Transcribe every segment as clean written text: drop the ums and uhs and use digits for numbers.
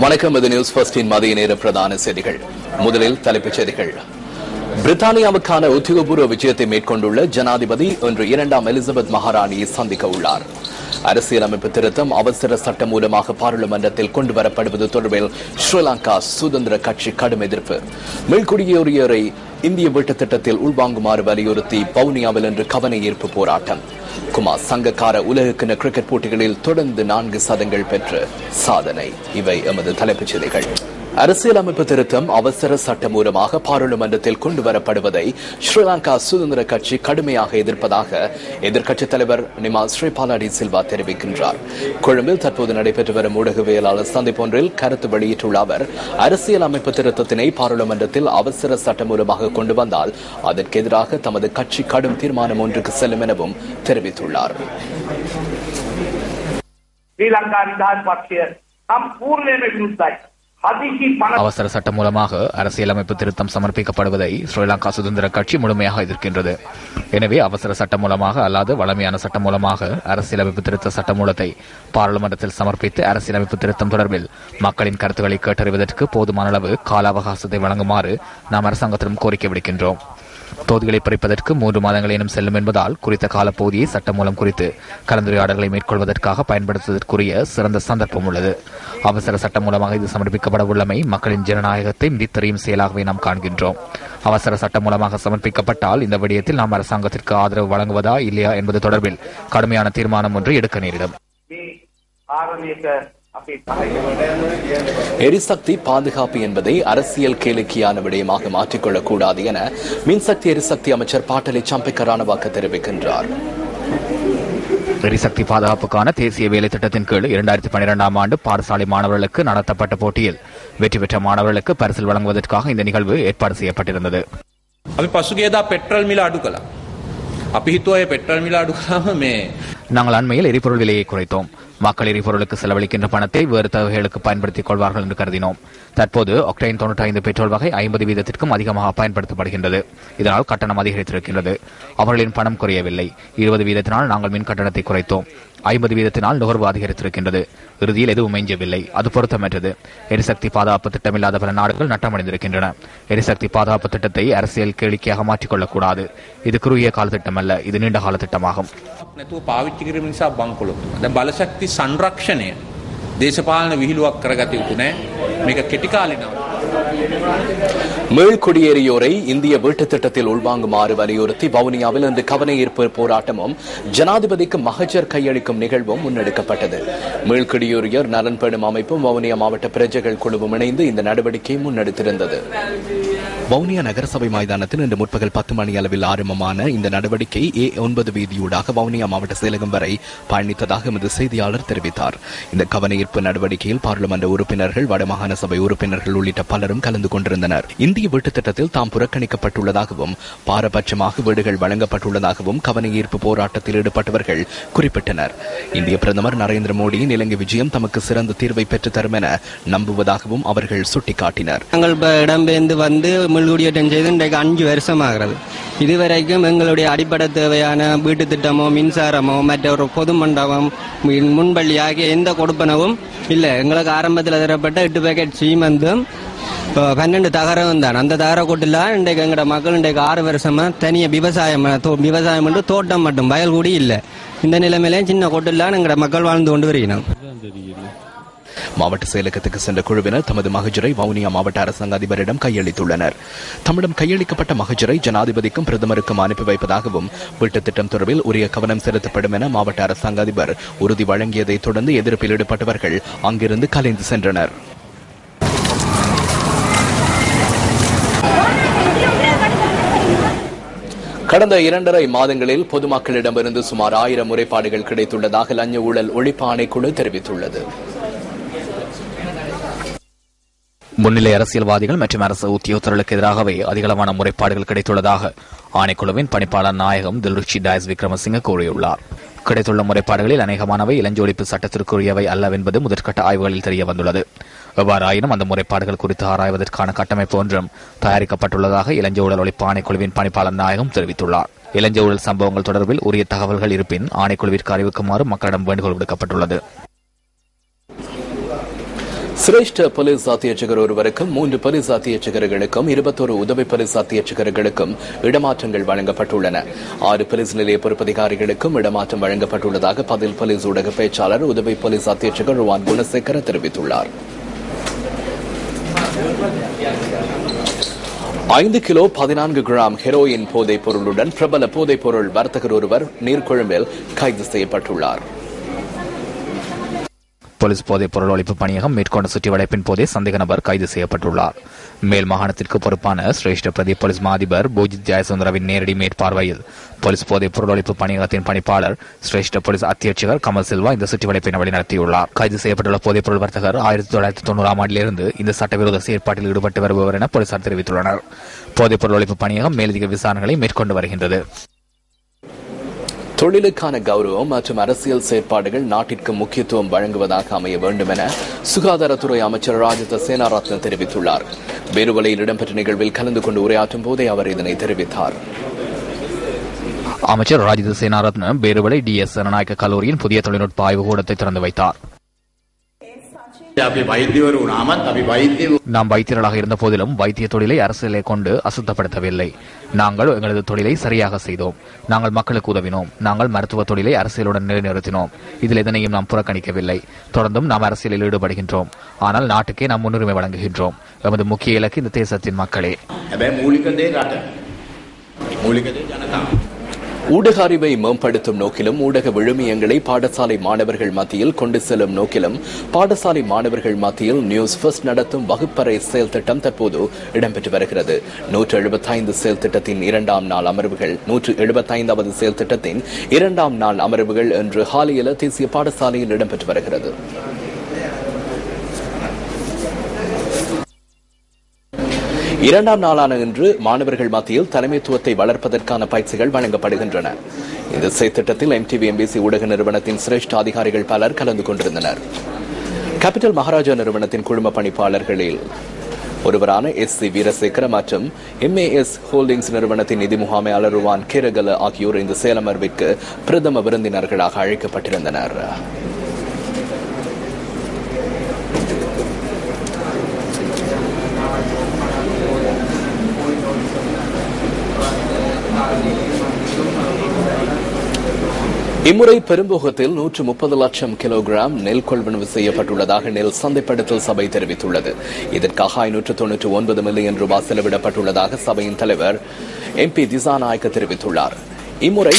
வணக்கம். இது நியூஸ் ஃபர்ஸ்டின் மதிய நேர பிரதான செய்திகள். முதலில் தலைப்புச் செய்திகள். பிரித்தானியாவுக்கான உத்தியோகபூர்வ விஜயத்தை மேற்கொண்டுள்ள ஜனாதிபதி இன்று 2ஆம் எலிசபெத் மகாராணியை சந்திக்க உள்ளார். அரசியலமைப்பு திருத்தம் அவசர சட்டம் மூலமாக பாராளுமன்றத்தில் கொண்டுவரப்படுவது தொடர்பில் ஸ்ரீலங்கா சுதந்திர கட்சி கடும் எதிர்ப்பு. மீள்குடியேறியோரை இந்திய வீட்டு திட்டத்தில் உள்வாங்குமாறு வலியுறுத்தி வவுனியாவில் இன்று கவன ஈர்ப்பு போராட்டம். குமார் சங்கக்கார உலகக்கிண கிரிக்கெட் போட்டிகளில் தொடர்ந்து 4 சதங்கள் பெற்று சாதனை. இவை எமது தலைப்புச் செய்திகள். அரசியலமைப்பு திருத்தம் அவசர சட்டம் மூலமாக பாராளுமன்றத்தில் கொண்டுவரப்படுவதை ஸ்ரீலங்கா சுதந்திர கட்சி கடுமையாக எதிர்ப்பதாக எதிர்க்கட்சித் தலைவர் நிமா ஸ்ரீபாலடி சில்வா தெரிவிக்கின்றார். கொழும்பில் தற்போது நடைபெற்று வரும் ஊடகவியலாளர் சந்திப்பொன்றில் கருத்து வெளியிட்டுள்ள அவர், அரசியலமைப்பு திருத்தத்தினை பாராளுமன்றத்தில் அவசர சட்டம் மூலமாக கொண்டு வந்தால் அதற்கு எதிராக தமது கட்சி கடும் தீர்மானம் ஒன்றுக்கு செல்லும் எனவும் தெரிவித்துள்ளார். அவசர சட்டம் மூலமாக அரசியலமைப்பு திருத்தம் சமர்ப்பிக்கப்படுவதை ஸ்ரீலங்கா சுதந்திர கட்சி முழுமையாக எதிர்க்கின்றது. எனவே அவசர சட்டம் மூலமாக அல்லாது வழமையான சட்டம் மூலமாக அரசியலமைப்பு திருத்த சட்டமூலத்தை பாராளுமன்றத்தில் சமர்ப்பித்து அரசியலமைப்பு திருத்தம் தொடர்பில் மக்களின் கருத்துக்களை கேட்டறிவதற்கு போதுமான அளவு கால அவகாசத்தை வழங்குமாறு நாம் அரசாங்கத்திடம் கோரிக்கை விடுக்கின்றோம். தொகுதிகளை பறிப்பதற்கு 3 மாதங்களேனும் செல்லும் என்பதால் குறித்த காலப்பகுதியை சட்டம் மூலம் குறித்து கலந்துரையாடல்களை மேற்கொள்வதற்காக பயன்படுத்துவதற்குரிய சிறந்த சந்தர்ப்பம் உள்ளது. அவசர சட்டம் மூலமாக இது சமர்ப்பிக்கப்பட உள்ளமை மக்களின் ஜனநாயகத்தை மிதித்தறியும் செயலாகவே நாம் காண்கின்றோம். அவசர சட்டம் மூலமாக சமர்ப்பிக்கப்பட்டால் இந்த விடயத்தில் நாம் அரசாங்கத்திற்கு ஆதரவு வழங்குவதா இல்லையா என்பது தொடர்பில் கடுமையான தீர்மானம் ஒன்று எடுக்க நேரிடும். எரிசக்தி பாதுகாப்பு என்பதை அரசியல் கேளிக்கையான விடயமாக மாற்றிக்கொள்ளக் கூடாது என மின்சக்தி எரிசக்தி அமைச்சர் பாட்டலி சம்பிக்க ரணவாக்க தெரிவிக்கின்றார். எரிசக்தி பாதுகாப்புக்கான தேசிய வேலை திட்டத்தின் கீழ் 2012ஆம் ஆண்டு பாடசாலை மாணவர்களுக்கு நடத்தப்பட்ட போட்டியில் வெற்றி பெற்ற மாணவர்களுக்கு பரிசில் வழங்குவதற்காக இந்த நிகழ்வு ஏற்பாடு செய்யப்பட்டிருந்தது. நாங்கள் அண்மையில் எரிபொருள் விலையை குறைத்தோம். மக்கள் எரிபொருளுக்கு செலவழிக்கின்ற பணத்தை வேறு தேவைகளுக்கு பயன்படுத்திக் கொள்வார்கள் என்று கருதினோம். தற்போது ஆக்டைன் 95 பெட்ரோல் வகை 50 வீதத்திற்கும் அதிகமாக பயன்படுத்தப்படுகின்றது. இதனால் கட்டணம் அதிகரித்திருக்கின்றது. அவர்களின் பணம் குறையவில்லை. 20 வீதத்தினால் நாங்கள் மின் கட்டணத்தை குறைத்தோம். 50 வீதத்தினால் நுகர்வு அதிகரித்திருக்கின்றது. இறுதியில் எதுவும் எஞ்சவில்லை. அது பொருத்தமற்றது. எரிசக்தி பாதுகாப்பு திட்டமில்லாத பல நாடுகள் நட்டமடைந்திருக்கின்றன. எரிசக்தி பாதுகாப்பு திட்டத்தை அரசியல் கேளிக்கையாக மாற்றிக்கொள்ளக் கூடாது. இது குறுகிய கால திட்டம் அல்ல, இது நீண்ட கால திட்டமாகும். බලශක්ති සංරක්ෂණය දේශපාලන විහිළුවක් කරගත යුතු නැහැ. මේක කෙටි කාලිනව. மீள்குடியேறியோரை இந்திய வீட்டு திட்டத்தில் உள்வாங்குமாறு வலியுறுத்தி வவுனியாவில் இன்று கவன ஈர்ப்பு போராட்டமும் ஜனாதிபதிக்கு மகஜர் கையளிக்கும் நிகழ்வும் முன்னெடுக்கப்பட்டது. மீள்குடியேறியோர் நலன் பேணும் அமைப்பும் வவுனியா மாவட்ட பிரஜைகள் குழுவும் இணைந்து இந்த நடவடிக்கையை முன்னெடுத்திருந்தது. வவுனியா நகரசபை மைதானத்தில் இன்று முற்பகல் 10 மணி அளவில் ஆரம்பமான இந்த நடவடிக்கை A9 வீதியூடாக வவுனியா மாவட்ட செயலகம் வரை பயணித்ததாக எமது செய்தியாளர் தெரிவித்தார். இந்த கவன ஈர்ப்பு நடவடிக்கையில் பாராளுமன்ற உறுப்பினர்கள், வடமாகாண சபை உறுப்பினர்கள் உள்ளிட்ட பலரும் கலந்து கொண்டிருந்தனர். இந்திய வீட்டு திட்டத்தில் தாம் புறக்கணிக்கப்பட்டுள்ளதாகவும் பாரபட்சமாக வீடுகள் வழங்கப்பட்டுள்ளதாகவும் கவன ஈர்ப்பு போராட்டத்தில் ஈடுபட்டவர்கள் குறிப்பிட்டனர். இந்திய பிரதமர் நரேந்திர மோடியின் இலங்கை விஜயம் தமக்கு சிறந்த தீர்வை பெற்றுத் தரும் என நம்புவதாகவும் அவர்கள் சுட்டிக்காட்டினர். முள்குடியேற்றம் செய்து இன்றைக்கு 5 வருஷமாகிறது. இதுவரைக்கும் எங்களுடைய அடிப்படை தேவையான வீட்டு திட்டமோ மின்சாரமோ மற்ற ஒரு பொது மண்டபம் முன்பள்ளி ஆகிய எந்த கொடுப்பனவும் இல்லை. எங்களுக்கு ஆரம்பத்தில் தரப்பட்ட 8 பேக்கெட் சீமந்தும் 12 தகரவும் தான். அந்த தகர கொட்டில இன்றைக்கு எங்களோட மக்கள் இன்றைக்கு 6 வருஷமா தனியாக விவசாயம் மட்டும் தோட்டம் மட்டும் வயல் கூடி இல்லை. இந்த நிலைமையிலே சின்ன கொட்டில எங்களோட மக்கள் வாழ்ந்து கொண்டு வருகிறோம். மாவட்ட செயலகத்துக்கு சென்ற குழுவினர் தமது மகஜரை வவுனியா மாவட்ட அரசாங்க அதிபரிடம் கையளித்துள்ளனர். தம்மிடம் கையளிக்கப்பட்ட மகஜரை ஜனாதிபதிக்கும் பிரதமருக்கும் அனுப்பி வைப்பதாகவும் வீட்டுத் திட்டம் தொடர்பில் உரிய கவனம் செலுத்தப்படும் என மாவட்ட அரசாங்க அதிபர் உறுதி வழங்கியதை தொடர்ந்து எதிர்ப்பில் ஈடுபட்டவர்கள் அங்கிருந்து கலைந்து சென்றனர். கடந்த 2.5 மாதங்களில் பொதுமக்களிடமிருந்து சுமார் 1000 முறைப்பாடுகள் கிடைத்துள்ளதாக லஞ்ச ஊழல் ஒழிப்பு ஆணைக்குழு தெரிவித்துள்ளது. முன்னிலை அரசியல்வாதிகள் மற்றும் அரசு உத்தியோகத்தர்களுக்கு எதிராகவே அதிகளவான முறைப்பாடுகள் கிடைத்துள்ளதாக ஆணைக்குழுவின் பணிப்பாளர் நாயகம் தில்ருச்சி டயஸ் விக்ரமசிங்க கூறியுள்ளார். கிடைத்துள்ள முறைப்பாடுகளில் அநேகமானவை இளஞ்ச ஒழிப்பு சட்டத்திற்குரியவை அல்லவென்பது முதற்கட்ட ஆய்வுகளில் தெரிய வந்துள்ளது. எவ்வாறாயினும் அந்த முறைப்பாடுகள் குறித்து ஆராய்வதற்கான கட்டமைப்பு ஒன்றும் தயாரிக்கப்பட்டுள்ளதாக இளஞ்ச ஊழல் ஒழிப்பு ஆணைக்குழுவின் பணிப்பாளர் நாயகம் தெரிவித்துள்ளார். இளஞ்ச ஊழல் சம்பவங்கள் தொடர்பில் உரிய தகவல்கள் இருப்பின் ஆணைக்குழுவிற்கு அறிவிக்குமாறு மக்களிடம் வேண்டுகோள் விடுக்கப்பட்டுள்ளது. சிரேஷ்ட போலீஸ் அத்தியட்சகர் ஒருவருக்கும் 3 போலீஸ் அத்தியட்சகர்களுக்கும் 21 உதவி போலீஸ் அத்தியட்சகர்களுக்கும் இடமாற்றங்கள் வழங்கப்பட்டுள்ளன. 6 போலீஸ் நிலைய பொறுப்பதிகாரிகளுக்கும் இடமாற்றம் வழங்கப்பட்டுள்ளதாக பதில் போலீஸ் ஊடக பேச்சாளர் உதவி போலீஸ் அத்தியட்சகர் ருவான் குணசேகர தெரிவித்துள்ளார். 5 கிலோ 14 கிராம் ஹெரோயின் போதைப் பொருளுடன் பிரபல போதைப் பொருள் வர்த்தகர் ஒருவர் நீர்கொழும்பில் கைது செய்யப்பட்டுள்ளார். போலீஸ் போதைப் பொருள் ஒழிப்பு பணியகம் மேற்கொண்ட சுற்றிவளைப்பின் போதே சந்தேக நபர் கைது செய்யப்பட்டுள்ளார். மேல் மாகாணத்திற்கு பொறுப்பான சிரேஷ்ட பிரதி போலீஸ் மா அதிபர் போஜித் ஜெயசுந்தரவின் நேரடி மேற்பார்வையில் போலீஸ் போதைப் பொருள் ஒழிப்பு பணியகத்தின் பணிப்பாளர் சிரேஷ்ட போலீஸ் அத்தியட்சகர் கமல் சில்வா இந்த சுற்றிவளைப்பினை வழிநடத்தியுள்ளார். கைது செய்யப்பட்டுள்ள போதைப் பொருள் வர்த்தகர் 1990 ஆண்டிலிருந்து இந்த சட்டவிரோத செயற்பாட்டில் ஈடுபட்டு வருபவர் என போலீசார் தெரிவித்துள்ளனர். போதைப் பொருள் ஒழிப்பு பணியகம் மேலதிக விசாரணைகளை மேற்கொண்டு வருகின்றது. தொழிலுக்கான கௌரவம் மற்றும் அரசியல் செயற்பாடுகள் நாட்டிற்கு முக்கியத்துவம் வழங்குவதாக அமைய வேண்டும் என சுகாதாரத்துறை அமைச்சர் ராஜித சேனாரத்ன தெரிவித்துள்ளார். பேருவலையில் இடம்பெற்ற நிகழ்வில் கலந்து கொண்டு உரையாற்றும் போதே அவர் இதனை தெரிவித்தார். அமைச்சர் ராஜித சேனாரத்ன பேருவலை DS ஜனநாயக கல்லூரியின் புதிய தொழில்நுட்ப ஆய்வுக்கூடத்தை திறந்து வைத்தார். நாம் வைத்தியர்களாக இருந்த போதிலும் வைத்திய தொழிலை அரசியலை கொண்டு அசுத்தப்படுத்தவில்லை. நாங்கள் எங்களது தொழிலை சரியாக செய்தோம். நாங்கள் மக்களுக்கு உதவினோம். நாங்கள் மருத்துவ தொழிலை அரசியலுடன் நிலைநிறுத்தினோம். இதில் எதனையும் நாம் புறக்கணிக்கவில்லை. தொடர்ந்தும் நாம் அரசியலில் ஈடுபடுகின்றோம். ஆனால் நாட்டுக்கே நாம் முன்னுரிமை வழங்குகின்றோம். எமது முக்கிய இலக்கு இந்த தேசத்தின் மக்களே. ஊடக அறிவை மேம்படுத்தும் நோக்கிலும் ஊடக விழுமியங்களை பாடசாலை மாணவர்கள் மத்தியில் கொண்டு செல்லும் நோக்கிலும் பாடசாலை மாணவர்கள் மத்தியில் நியூஸ் ஃபர்ஸ்ட் நடத்தும் வகுப்பறை செயல் திட்டம் தற்போது இடம்பெற்று வருகிறது. 175 செயல் திட்டத்தின் 2ஆம் நாள் அமர்வுகள் 175வது செயல் திட்டத்தின் 2ஆம் நாள் அமர்வுகள் இன்று ஹாலியில தேசிய பாடசாலையில் இடம்பெற்று வருகிறது. இரண்டாம் நாளான இன்று மாணவர்கள் மத்தியில் தலைமைத்துவத்தை வளர்ப்பதற்கான பயிற்சிகள் வழங்கப்படுகின்றன. இந்த செயற்திட்டத்தில் MTV MBC ஊடக நிறுவனத்தின் சிரேஷ்ட அதிகாரிகள் பலர் கலந்து கொண்டிருந்தனர். கேபிட்டல் மகாராஜா நிறுவனத்தின் குழும பணிப்பாளர்களில் ஒருவரான SC வீரசேகர மற்றும் MAS ஹோல்டிங்ஸ் நிறுவனத்தின் நிதி முகாமையாளர் ருவான் கேரகல ஆகியோர் இந்த செயலமர்விற்கு பிரதம விருந்தினர்களாக அழைக்கப்பட்டிருந்தனர். இம்முறை பெரும்போகத்தில் 130 லட்சம் கிலோகிராம் நெல் கொள்வனவு செய்யப்பட்டுள்ளதாக நெல் சந்தைப்படுத்தல் சபை தெரிவித்துள்ளது. இதற்காக 599 மில்லியன் ரூபாய் செலவிடப்பட்டுள்ளதாக சபையின் தலைவர் MP திசாநாயக்க தெரிவித்துள்ளார். இம்முறை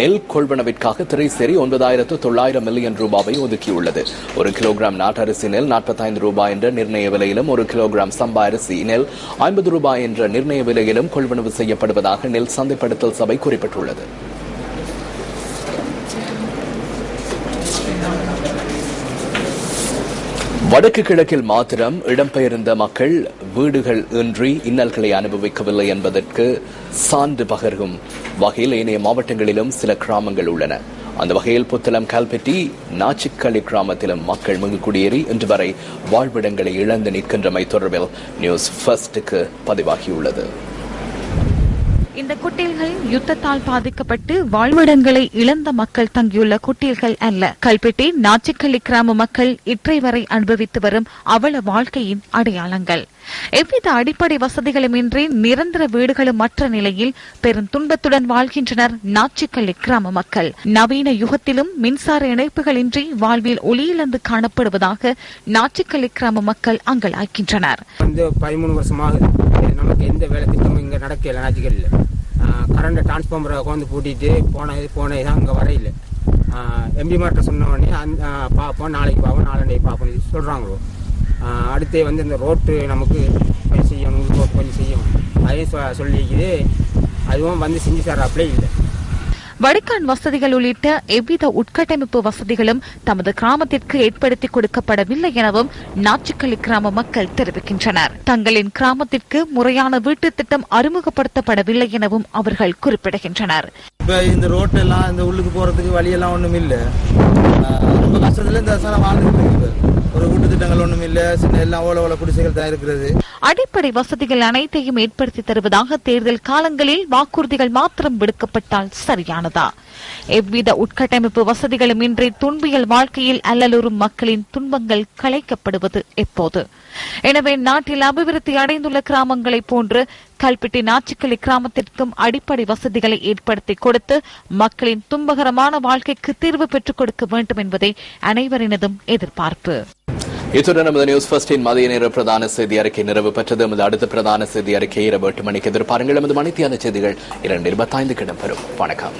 நெல் கொள்வனவிற்காக திரைசேரி 9,900 மில்லியன் ரூபாவை ஒதுக்கியுள்ளது. 1 கிலோகிராம் நாட்டரிசி நெல் 45 ரூபாய் என்ற நிர்ணய விலையிலும் 1 கிலோகிராம் சம்பா அரிசி நெல் 50 ரூபாய் என்ற நிர்ணய விலையிலும் கொள்வனவு செய்யப்படுவதாக நெல் சந்தைப்படுத்தல் சபை குறிப்பிட்டுள்ளது. வடக்கு கிழக்கில் மாத்திரம் இடம்பெயர்ந்த மக்கள் வீடுகள் இன்றி இன்னல்களை அனுபவிக்கவில்லை என்பதற்கு சான்று பகரும் வகையில் ஏனைய மாவட்டங்களிலும் சில கிராமங்கள் உள்ளன. அந்த வகையில் புத்தளம் கல்பெட்டி நாச்சிக்களி கிராமத்திலும் மக்கள் மிகு குடியேறி இன்று வரை வாழ்விடங்களை இழந்து நிற்கின்றமை தொடர்பில் நியூஸ் ஃபர்ஸ்டுக்கு பதிவாகியுள்ளது. இந்த குட்டில்கள் யுத்தத்தால் பாதிக்கப்பட்டு வாழ்விடங்களை இழந்த மக்கள் தங்கியுள்ள குட்டில்கள் அல்ல. கல்பெட்டி நாச்சிக்களி கிராம மக்கள் இற்றை வரை அனுபவித்து வரும் அவல வாழ்க்கையின் அடையாளங்கள். எவ்வித அடிப்படை வசதிகளுமின்றி நிரந்தர வீடுகளும் மற்ற நிலையில் பெரும் துன்பத்துடன் வாழ்கின்றனர் நாச்சிக்களி கிராம மக்கள். நவீன யுகத்திலும் மின்சார இணைப்புகளின்றி வாழ்வில் ஒளியிழந்து காணப்படுவதாக நாச்சிக்களி கிராம மக்கள் அங்கலாய்க்கின்றனர். 13 வருஷமாக நமக்கு எந்த வேலை திட்டமும் இங்க நடக்கல. நாச்சிக்கல்ல கரண்ட் டிரான்ஸ்பார்மரை உட்காந்து பூட்டிட்டு போனதுதான் இங்க வரையில. எம்பி மாட்ட சொன்ன உடனே பார்ப்போம், நாளைக்கு பார்ப்போம், நாளன்னைக்கு பார்ப்போம் சொல்றாங்களோ. அடுத்து இந்த ரோட்டு நமக்கு கொஞ்சம் செய்யணும், ரோட் கொஞ்சம் செய்யணும் அதையும் சொல்லிக்குது. அதுவும் செஞ்சு தர்றாப்லே இல்லை. வடிகான் வசதிகள் உள்ளிட்ட எவ்வித உட்கட்டமைப்பு வசதிகளும் தமது கிராமத்திற்கு ஏற்படுத்தி கொடுக்கப்படவில்லை எனவும் நாச்சிக்களி கிராம மக்கள் தெரிவிக்கின்றனர். தங்களின் கிராமத்திற்கு முறையான வீட்டு திட்டம் அறிமுகப்படுத்தப்படவில்லை எனவும் அவர்கள் குறிப்பிடுகின்றனர். இந்த ரோட்டெல்லாம் இந்த உள்ளுக்கு போறதுக்கு வழியெல்லாம் ஒண்ணும் இல்லை. ரொம்ப கஷ்டத்துல இந்த வாழ்ந்துட்டு ஒரு வீட்டு திட்டங்கள் ஒன்றும் இல்லை, எல்லாம் ஓல குடிசைகள் தான் இருக்கிறது. அடிப்படை வசதிகள் அனைத்தையும் ஏற்படுத்தி தருவதாக தேர்தல் காலங்களில் வாக்குறுதிகள் மாத்திரம் விடுக்கப்பட்டால் சரியானதா? எவ்வித உட்கட்டமைப்பு வசதிகளும் இன்றி துன்பியல் வாழ்க்கையில் அல்லலுறும் மக்களின் துன்பங்கள் களைக்கப்படுவது எப்போது? எனவே நாட்டில் அபிவிருத்தி அடைந்துள்ள கிராமங்களை போன்று கல்பிட்டி நாச்சிக்கலி கிராமத்திற்கும் அடிப்படை வசதிகளை ஏற்படுத்தி கொடுத்து மக்களின் துன்பகரமான வாழ்க்கைக்கு தீர்வு பெற்றுக் கொடுக்க வேண்டும் என்பதே அனைவரினதும் எதிர்பார்ப்பு. இத்துடன் நமது நியூஸ் ஃபர்ஸ்டின் மதிய நேர பிரதான செய்தி அறிக்கை நிறைவு பெற்றது. நமது அடுத்த பிரதான செய்தி அறிக்கை இரவு 8 மணிக்கு எதிர்பாருங்கள். நமது மணித்தியான செய்திகள் 2:25 இடம்பெறும். வணக்கம்.